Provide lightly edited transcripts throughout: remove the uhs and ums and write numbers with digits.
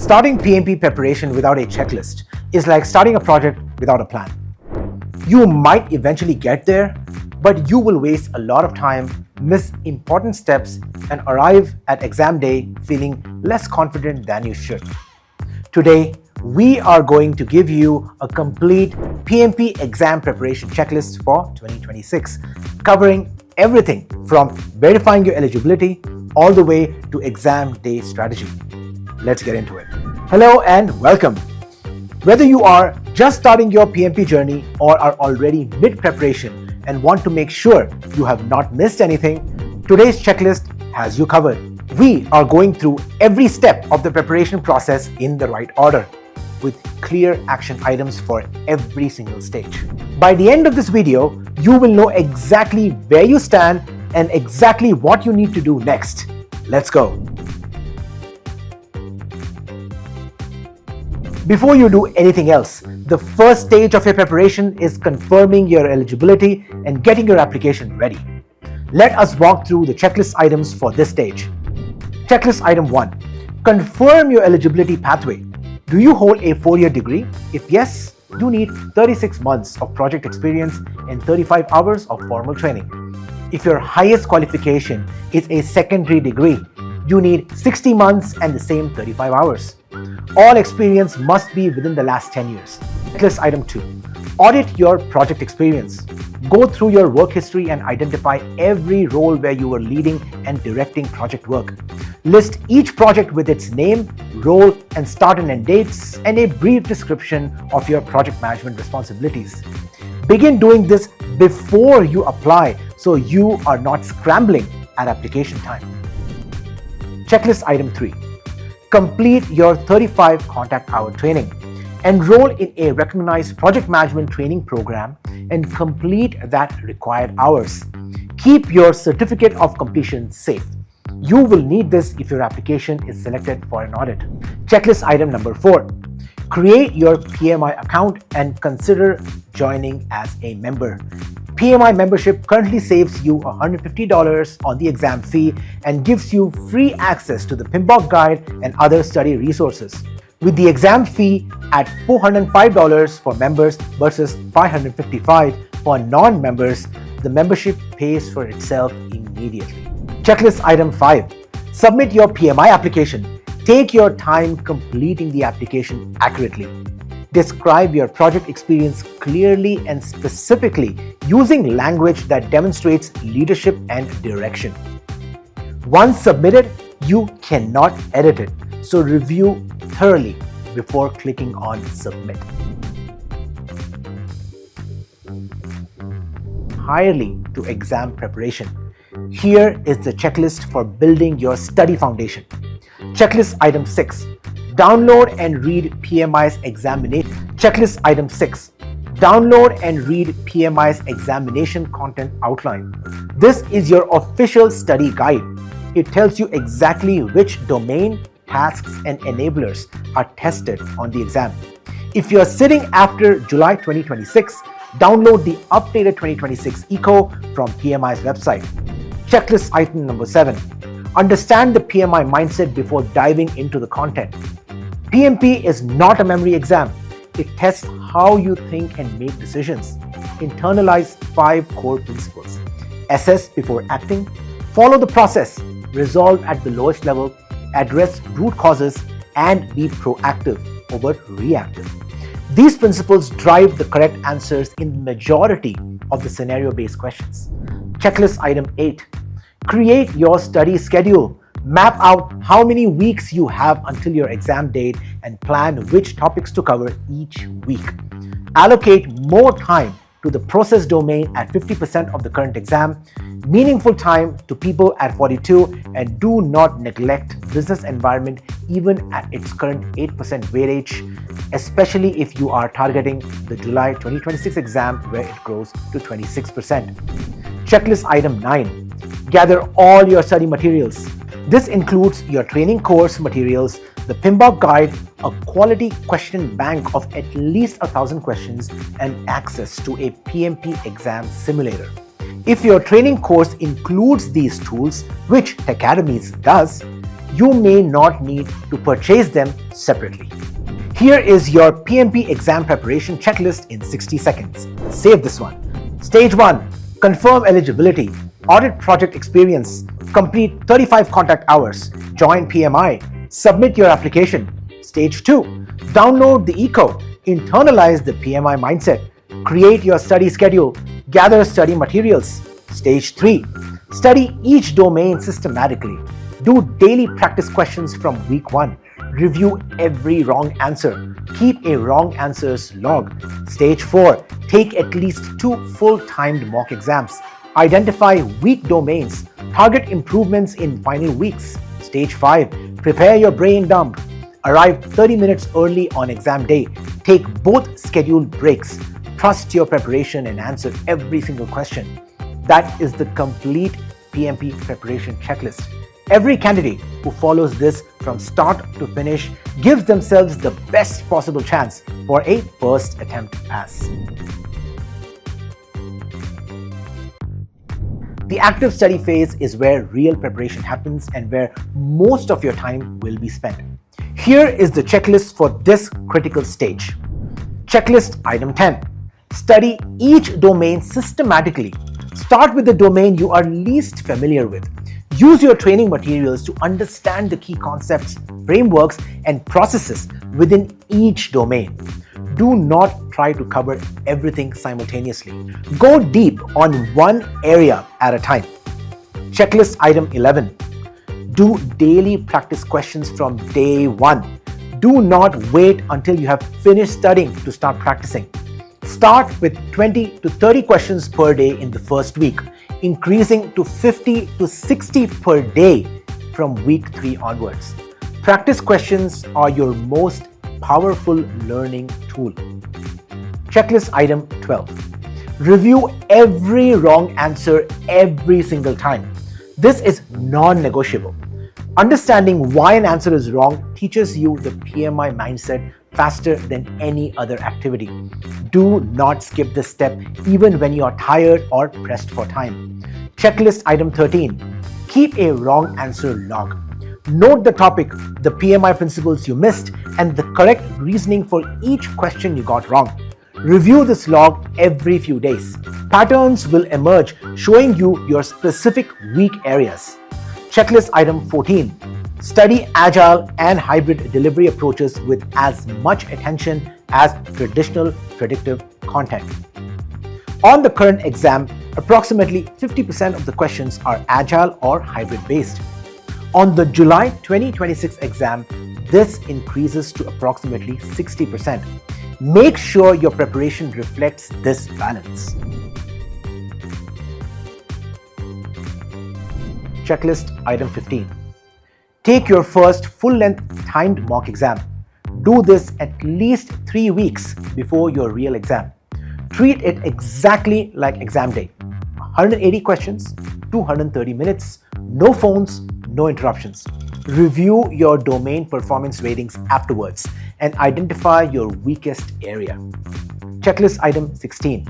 Starting PMP preparation without a checklist is like starting a project without a plan. You might eventually get there, but you will waste a lot of time, miss important steps, and arrive at exam day feeling less confident than you should. Today, we are going to give you a complete PMP exam preparation checklist for 2026, covering everything from verifying your eligibility all the way to exam day strategy. Let's get into it. Hello and welcome. Whether you are just starting your PMP journey or are already mid-preparation and want to make sure you have not missed anything, today's checklist has you covered. We are going through every step of the preparation process in the right order, with clear action items for every single stage. By the end of this video, you will know exactly where you stand and exactly what you need to do next. Let's go. Before you do anything else, the first stage of your preparation is confirming your eligibility and getting your application ready. Let us walk through the checklist items for this stage. Checklist item 1. Confirm your eligibility pathway. Do you hold a 4-year degree? If yes, you need 36 months of project experience and 35 hours of formal training. If your highest qualification is a secondary degree, you need 60 months and the same 35 hours. All experience must be within the last 10 years. Checklist item 2. Audit your project experience. Go through your work history and identify every role where you were leading and directing project work. List each project with its name, role, and start and end dates, and a brief description of your project management responsibilities. Begin doing this before you apply so you are not scrambling at application time. Checklist item 3. Complete your 35 contact hour training. Enroll in a recognized project management training program and complete that required hours. Keep your certificate of completion safe. You will need this if your application is selected for an audit. Checklist item number 4. Create your PMI account and consider joining as a member. PMI membership currently saves you $150 on the exam fee and gives you free access to the PMBOK guide and other study resources. With the exam fee at $405 for members versus $555 for non-members, the membership pays for itself immediately. Checklist item 5. Submit your PMI application. Take your time completing the application accurately. Describe your project experience clearly and specifically using language that demonstrates leadership and direction. Once submitted, you cannot edit it, so review thoroughly before clicking on submit. Entirely to exam preparation. Here is the checklist for building your study foundation. Checklist item 6. Download and read PMI's examination. Checklist item 6. Download and read PMI's examination content outline. This is your official study guide. It tells you exactly which domain, tasks, and enablers are tested on the exam. If you're sitting after July 2026, download the updated 2026 ECO from PMI's website. Checklist item number 7. Understand the PMI mindset before diving into the content. PMP is not a memory exam. It tests how you think and make decisions. Internalize 5 core principles. Assess before acting. Follow the process. Resolve at the lowest level. Address root causes and be proactive over reactive. These principles drive the correct answers in the majority of the scenario-based questions. Checklist item 8. Create your study schedule. Map out how many weeks you have until your exam date and plan which topics to cover each week. Allocate more time to the process domain at 50% of the current exam, meaningful time to people at 42%, and do not neglect business environment even at its current 8% weightage, especially if you are targeting the July 2026 exam where it grows to 26%. Checklist item 9. Gather all your study materials. This includes your training course materials, the PMBOK guide, a quality question bank of at least 1,000 questions, and access to a PMP exam simulator. If your training course includes these tools, which Techademy does, you may not need to purchase them separately. Here is your PMP exam preparation checklist in 60 seconds. Save this one. Stage 1. Confirm eligibility. Audit project experience. Complete 35 contact hours. Join PMI. Submit your application. Stage 2. Download the e-code. Internalize the PMI mindset. Create your study schedule. Gather study materials. Stage 3. Study each domain systematically. Do daily practice questions from week 1. Review every wrong answer. Keep a wrong answers log. Stage 4. Take at least 2 full-timed mock exams. Identify weak domains. Target improvements in final weeks. Stage 5. Prepare your brain dump. Arrive 30 minutes early on exam day. Take both scheduled breaks. Trust your preparation and answer every single question. That is the complete PMP preparation checklist. Every candidate who follows this from start to finish gives themselves the best possible chance for a first attempt pass. The active study phase is where real preparation happens and where most of your time will be spent. Here is the checklist for this critical stage. Checklist item 10. Study each domain systematically. Start with the domain you are least familiar with. Use your training materials to understand the key concepts, frameworks, and processes within each domain. Do not try to cover everything simultaneously. Go deep on one area at a time. Checklist item 11. Do daily practice questions from day 1. Do not wait until you have finished studying to start practicing. Start with 20 to 30 questions per day in the first week, increasing to 50 to 60 per day from week 3 onwards. Practice questions are your most powerful learning tool. Checklist item 12. Review every wrong answer every single time. This is non-negotiable. Understanding why an answer is wrong teaches you the PMI mindset faster than any other activity. Do not skip this step even when you are tired or pressed for time. Checklist item 13. Keep a wrong answer log. Note the topic, the PMI principles you missed, and the correct reasoning for each question you got wrong. Review this log every few days. Patterns will emerge showing you your specific weak areas. Checklist item 14. Study agile and hybrid delivery approaches with as much attention as traditional predictive content. On the current exam, approximately 50% of the questions are agile or hybrid based. On the July 2026 exam, this increases to approximately 60%. Make sure your preparation reflects this balance. Checklist item 15. Take your first full-length timed mock exam. Do this at least 3 weeks before your real exam. Treat it exactly like exam day. 180 questions, 230 minutes, no phones, no interruptions. Review your domain performance ratings afterwards and identify your weakest area. Checklist item 16.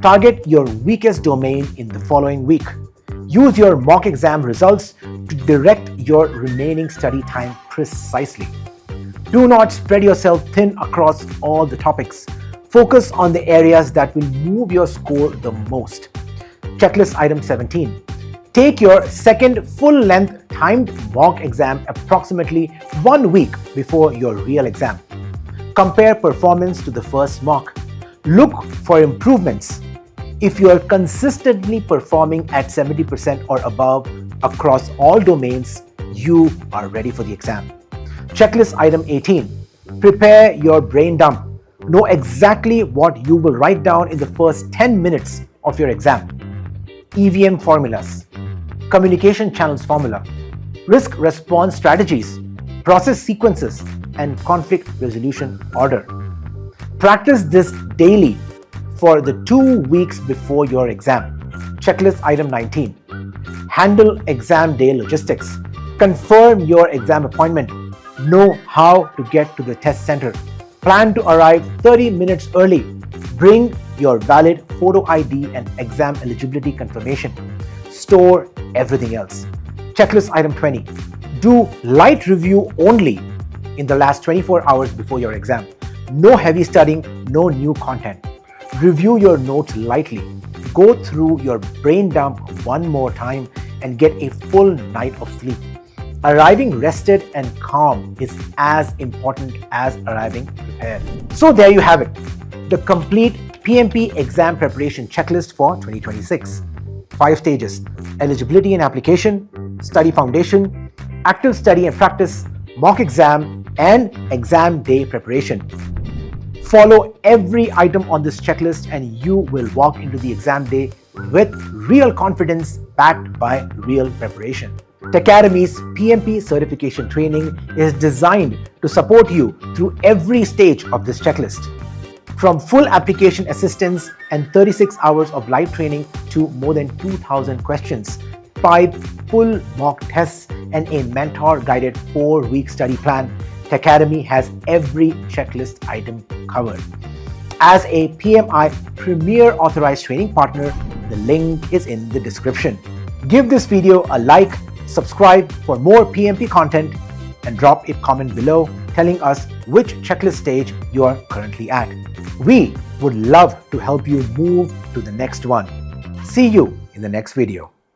Target your weakest domain in the following week. Use your mock exam results to direct your remaining study time precisely. Do not spread yourself thin across all the topics. Focus on the areas that will move your score the most. Checklist item 17. Take your second full-length timed mock exam approximately 1 week before your real exam. Compare performance to the first mock. Look for improvements. If you are consistently performing at 70% or above across all domains, you are ready for the exam. Checklist item 18. Prepare your brain dump. Know exactly what you will write down in the first 10 minutes of your exam. EVM formulas, communication channels formula, risk response strategies, process sequences, and conflict resolution order. Practice this daily for the 2 weeks before your exam. Checklist item 19. Handle exam day logistics. Confirm your exam appointment. Know how to get to the test center. Plan to arrive 30 minutes early. Bring your valid photo ID and exam eligibility confirmation. Store everything else. Checklist item 20. Do light review only in the last 24 hours before your exam. No heavy studying, no new content. Review your notes lightly. Go through your brain dump one more time and get a full night of sleep. Arriving rested and calm is as important as arriving prepared. So there you have it, the complete PMP exam preparation checklist for 2026. 5 stages: eligibility and application, study foundation, active study and practice, mock exam, and exam day preparation. Follow every item on this checklist and you will walk into the exam day with real confidence backed by real preparation. Techademy's PMP certification training is designed to support you through every stage of this checklist. From full application assistance and 36 hours of live training to more than 2,000 questions, 5 full mock tests, and a mentor-guided 4-week study plan, Techademy has every checklist item covered. As a PMI Premier Authorized Training Partner, the link is in the description. Give this video a like, subscribe for more PMP content, and drop a comment below telling us which checklist stage you are currently at. We would love to help you move to the next one. See you in the next video.